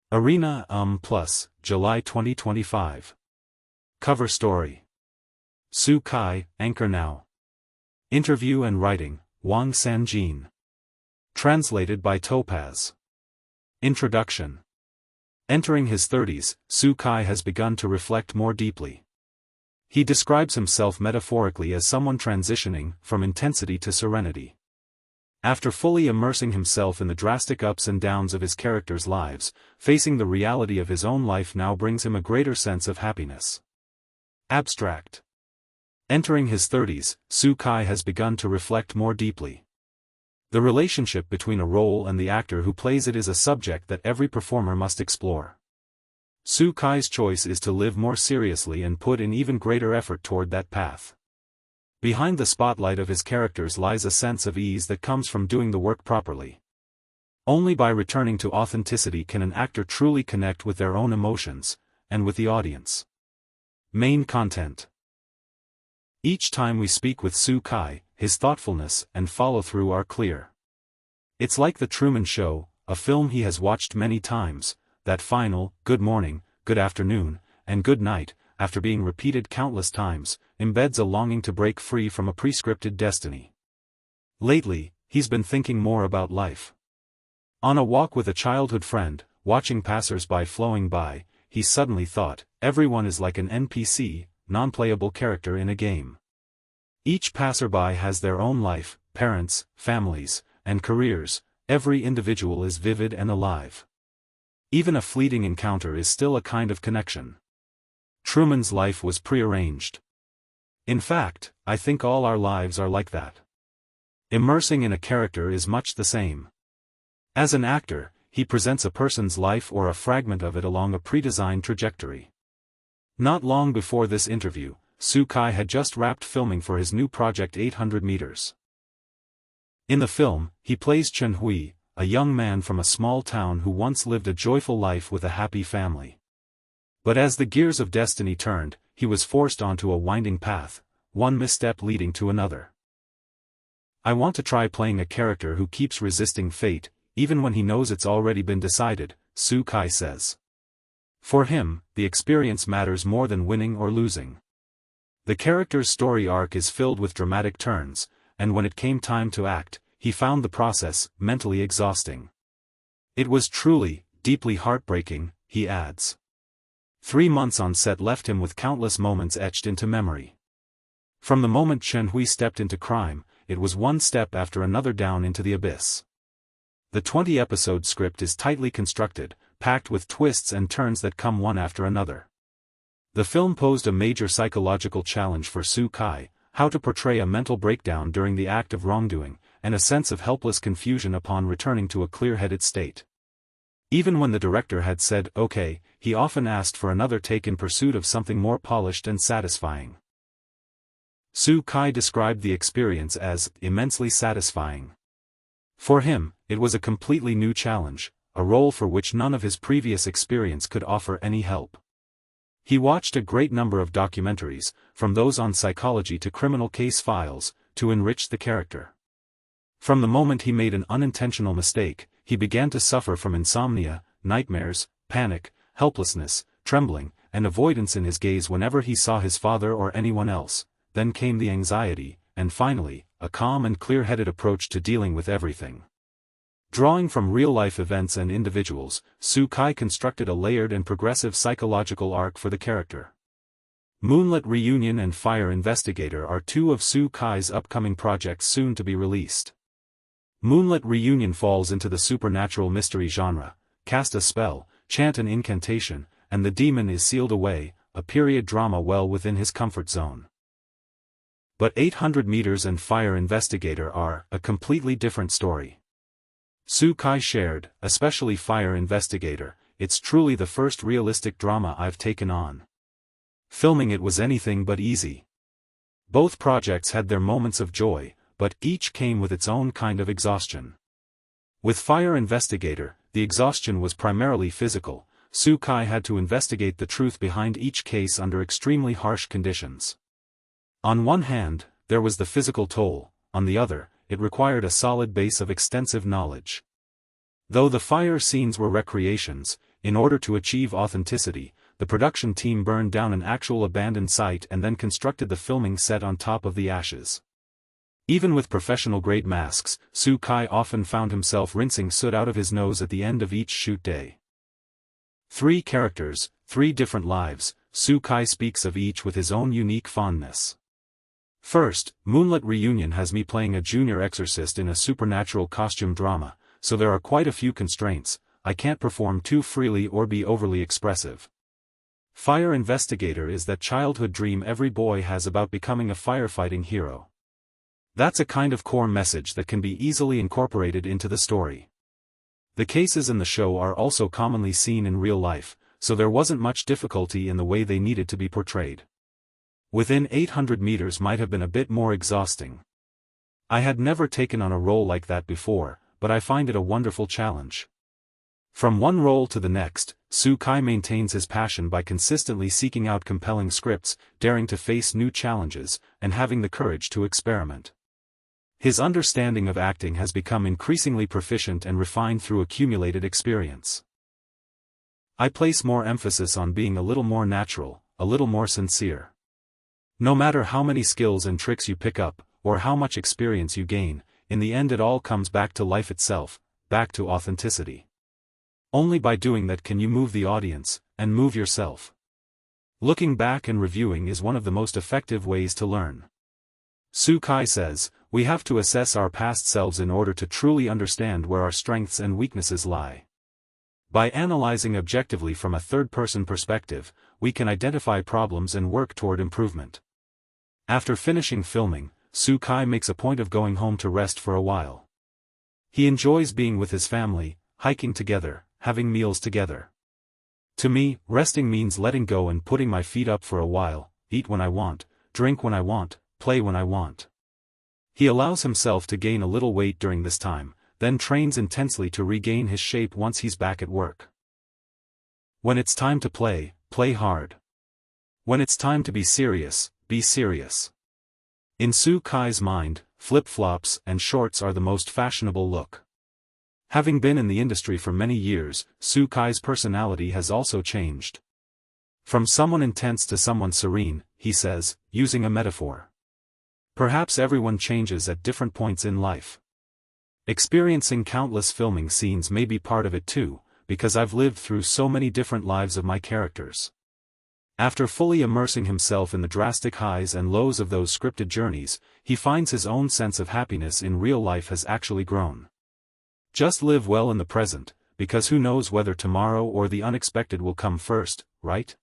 Arena Plus, July 2025. Cover story. HuaKhai, Anchor Now. Interview and writing, Wang Sanjin. Translated by Topaz. Introduction. Entering his 30s, HuaKhai has begun to reflect more deeply. He describes himself metaphorically as someone transitioning from intensity to serenity. After fully immersing himself in the drastic ups and downs of his characters' lives, facing the reality of his own life now brings him a greater sense of happiness. Abstract. Entering his 30s, HuaKhai has begun to reflect more deeply. The relationship between a role and the actor who plays it is a subject that every performer must explore. HuaKhai's choice is to live more seriously and put in even greater effort toward that path. Behind the spotlight of his characters lies a sense of ease that comes from doing the work properly. Only by returning to authenticity can an actor truly connect with their own emotions, and with the audience. Main content. Each time we speak with HuaKhai, his thoughtfulness and follow-through are clear. It's like The Truman Show, a film he has watched many times, that final, good morning, good afternoon, and good night, after being repeated countless times, embeds a longing to break free from a prescripted destiny. Lately, he's been thinking more about life. On a walk with a childhood friend, watching passers-by flowing by, he suddenly thought, everyone is like an NPC, non-playable character in a game. Each passerby has their own life, parents, families, and careers. Every individual is vivid and alive. Even a fleeting encounter is still a kind of connection. Truman's life was prearranged. In fact, I think all our lives are like that. Immersing in a character is much the same. As an actor, he presents a person's life or a fragment of it along a pre-designed trajectory. Not long before this interview, HuaKhai had just wrapped filming for his new project 800 meters. In the film, he plays Chen Hui, a young man from a small town who once lived a joyful life with a happy family. But as the gears of destiny turned, he was forced onto a winding path, one misstep leading to another. I want to try playing a character who keeps resisting fate, even when he knows it's already been decided, HuaKhai says. For him, the experience matters more than winning or losing. The character's story arc is filled with dramatic turns, and when it came time to act, he found the process mentally exhausting. It was truly, deeply heartbreaking, he adds. 3 months on set left him with countless moments etched into memory. From the moment Chen Hui stepped into crime, it was one step after another down into the abyss. The 20-episode script is tightly constructed, packed with twists and turns that come one after another. The film posed a major psychological challenge for HuaKhai, how to portray a mental breakdown during the act of wrongdoing, and a sense of helpless confusion upon returning to a clear-headed state. Even when the director had said okay, he often asked for another take in pursuit of something more polished and satisfying. HuaKhai described the experience as immensely satisfying. For him, it was a completely new challenge, a role for which none of his previous experience could offer any help. He watched a great number of documentaries, from those on psychology to criminal case files, to enrich the character. From the moment he made an unintentional mistake, he began to suffer from insomnia, nightmares, panic, helplessness, trembling, and avoidance in his gaze whenever he saw his father or anyone else. Then came the anxiety, and finally, a calm and clear-headed approach to dealing with everything. Drawing from real-life events and individuals, HuaKhai constructed a layered and progressive psychological arc for the character. Moonlit Reunion and Fire Investigator are two of HuaKhai's upcoming projects soon to be released. Moonlit Reunion falls into the supernatural mystery genre. Cast a spell, chant an incantation, and the demon is sealed away, a period drama well within his comfort zone. But 800 meters and Fire Investigator are a completely different story. HuaKhai shared, especially Fire Investigator, it's truly the first realistic drama I've taken on. Filming it was anything but easy. Both projects had their moments of joy, but each came with its own kind of exhaustion. With Fire Investigator, the exhaustion was primarily physical. HuaKhai had to investigate the truth behind each case under extremely harsh conditions. On one hand, there was the physical toll, on the other, it required a solid base of extensive knowledge. Though the fire scenes were recreations, in order to achieve authenticity, the production team burned down an actual abandoned site and then constructed the filming set on top of the ashes. Even with professional-grade masks, HuaKhai often found himself rinsing soot out of his nose at the end of each shoot day. 3 characters, 3 different lives, HuaKhai speaks of each with his own unique fondness. First, Moonlit Reunion has me playing a junior exorcist in a supernatural costume drama, so there are quite a few constraints. I can't perform too freely or be overly expressive. Fire Investigator is that childhood dream every boy has about becoming a firefighting hero. That's a kind of core message that can be easily incorporated into the story. The cases in the show are also commonly seen in real life, so there wasn't much difficulty in the way they needed to be portrayed. Within 800 meters might have been a bit more exhausting. I had never taken on a role like that before, but I find it a wonderful challenge. From one role to the next, HuaKhai maintains his passion by consistently seeking out compelling scripts, daring to face new challenges, and having the courage to experiment. His understanding of acting has become increasingly proficient and refined through accumulated experience. I place more emphasis on being a little more natural, a little more sincere. No matter how many skills and tricks you pick up, or how much experience you gain, in the end it all comes back to life itself, back to authenticity. Only by doing that can you move the audience, and move yourself. Looking back and reviewing is one of the most effective ways to learn. HuaKhai says, we have to assess our past selves in order to truly understand where our strengths and weaknesses lie. By analyzing objectively from a third-person perspective, we can identify problems and work toward improvement. After finishing filming, HuaKhai makes a point of going home to rest for a while. He enjoys being with his family, hiking together, having meals together. To me, resting means letting go and putting my feet up for a while, eat when I want, drink when I want, play when I want. He allows himself to gain a little weight during this time, then trains intensely to regain his shape once he's back at work. When it's time to play, play hard. When it's time to be serious, be serious. In HuaKhai's mind, flip-flops and shorts are the most fashionable look. Having been in the industry for many years, HuaKhai's personality has also changed. From someone intense to someone serene, he says, using a metaphor. Perhaps everyone changes at different points in life. Experiencing countless filming scenes may be part of it too, because I've lived through so many different lives of my characters. After fully immersing himself in the drastic highs and lows of those scripted journeys, he finds his own sense of happiness in real life has actually grown. Just live well in the present, because who knows whether tomorrow or the unexpected will come first, right?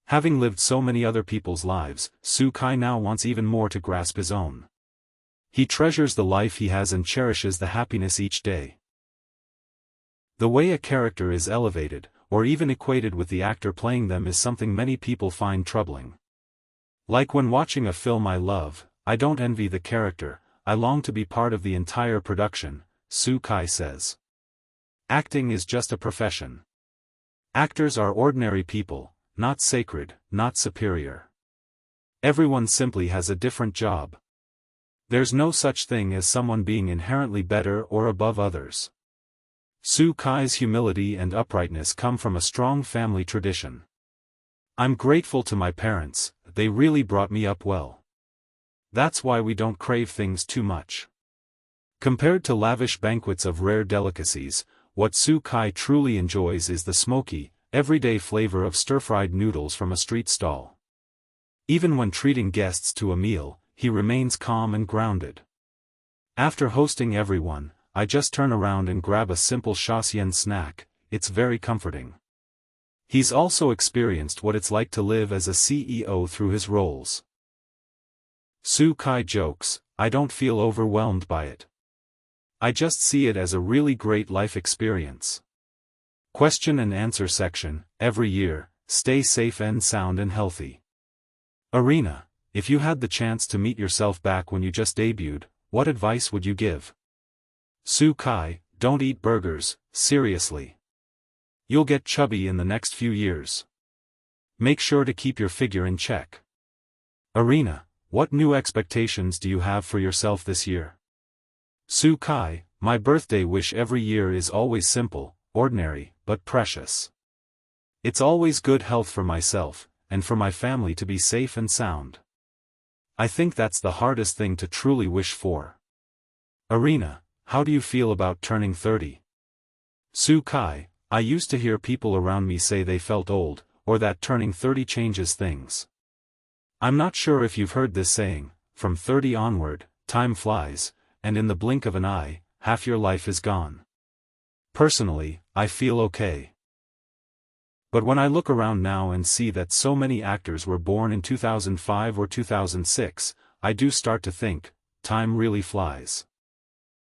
Having lived so many other people's lives, HuaKhai now wants even more to grasp his own. He treasures the life he has and cherishes the happiness each day. The way a character is elevated, or even equated with the actor playing them is something many people find troubling. Like when watching a film I love, I don't envy the character, I long to be part of the entire production, HuaKhai says. Acting is just a profession. Actors are ordinary people, not sacred, not superior. Everyone simply has a different job. There's no such thing as someone being inherently better or above others. HuaKhai's humility and uprightness come from a strong family tradition. I'm grateful to my parents, they really brought me up well. That's why we don't crave things too much. Compared to lavish banquets of rare delicacies, what HuaKhai truly enjoys is the smoky, everyday flavor of stir-fried noodles from a street stall. Even when treating guests to a meal, he remains calm and grounded. After hosting everyone, I just turn around and grab a simple Shaxian snack, it's very comforting. He's also experienced what it's like to live as a CEO through his roles. HuaKhai jokes, I don't feel overwhelmed by it. I just see it as a really great life experience. Question and answer section, every year, stay safe and sound and healthy. Arena, if you had the chance to meet yourself back when you just debuted, what advice would you give? HuaKhai, don't eat burgers, seriously. You'll get chubby in the next few years. Make sure to keep your figure in check. Arena, what new expectations do you have for yourself this year? HuaKhai, my birthday wish every year is always simple, ordinary, but precious. It's always good health for myself, and for my family to be safe and sound. I think that's the hardest thing to truly wish for. Arena, how do you feel about turning 30? HuaKhai, I used to hear people around me say they felt old, or that turning 30 changes things. I'm not sure if you've heard this saying, from 30 onward, time flies, and in the blink of an eye, half your life is gone. Personally, I feel okay. But when I look around now and see that so many actors were born in 2005 or 2006, I do start to think, time really flies.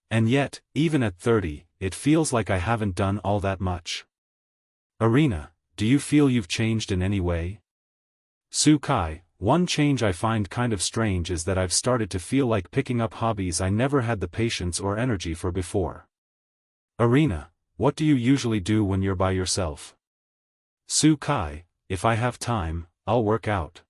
And yet, even at 30, it feels like I haven't done all that much. Arena, do you feel you've changed in any way? HuaKhai, one change I find kind of strange is that I've started to feel like picking up hobbies I never had the patience or energy for before. Arena, what do you usually do when you're by yourself? HuaKhai, if I have time, I'll work out.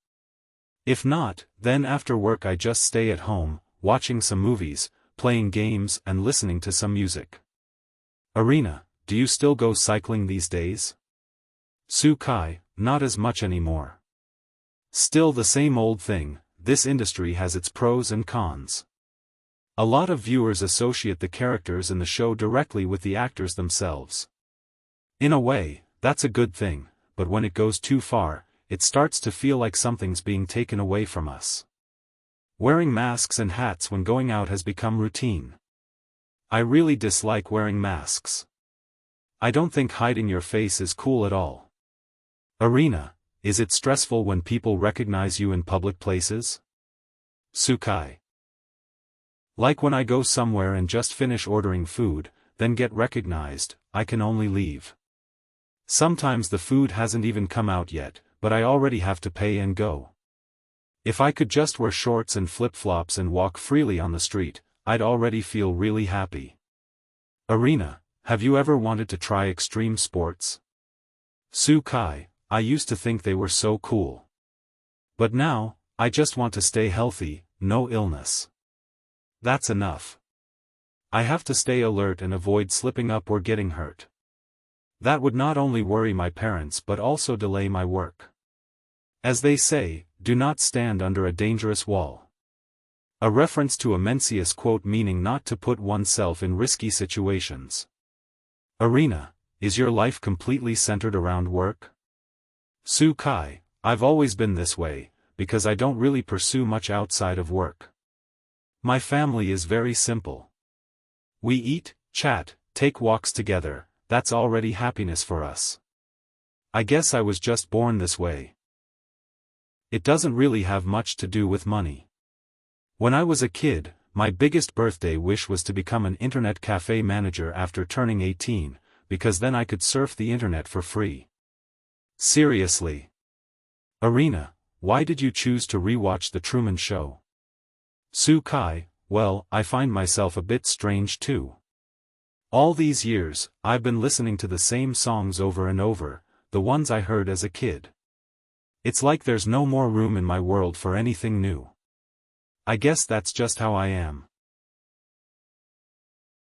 If not, then after work I just stay at home, watching some movies, playing games and listening to some music. Arena, do you still go cycling these days? HuaKhai, not as much anymore. Still the same old thing, this industry has its pros and cons. A lot of viewers associate the characters in the show directly with the actors themselves. In a way, that's a good thing, but when it goes too far, it starts to feel like something's being taken away from us. Wearing masks and hats when going out has become routine. I really dislike wearing masks. I don't think hiding your face is cool at all. Arena, is it stressful when people recognize you in public places? HuaKhai. Like when I go somewhere and just finish ordering food, then get recognized, I can only leave. Sometimes the food hasn't even come out yet, but I already have to pay and go. If I could just wear shorts and flip-flops and walk freely on the street, I'd already feel really happy. Arena, have you ever wanted to try extreme sports? HuaKhai, I used to think they were so cool. But now, I just want to stay healthy, no illness. That's enough. I have to stay alert and avoid slipping up or getting hurt. That would not only worry my parents but also delay my work. As they say, do not stand under a dangerous wall. A reference to a Mencius quote meaning not to put oneself in risky situations. Arena, is your life completely centered around work? HuaKhai, I've always been this way, because I don't really pursue much outside of work. My family is very simple. We eat, chat, take walks together, that's already happiness for us. I guess I was just born this way. It doesn't really have much to do with money. When I was a kid, my biggest birthday wish was to become an internet cafe manager after turning 18, because then I could surf the internet for free. Seriously. Arena, why did you choose to rewatch The Truman Show? HuaKhai, well, I find myself a bit strange too. All these years, I've been listening to the same songs over and over, the ones I heard as a kid. It's like there's no more room in my world for anything new. I guess that's just how I am.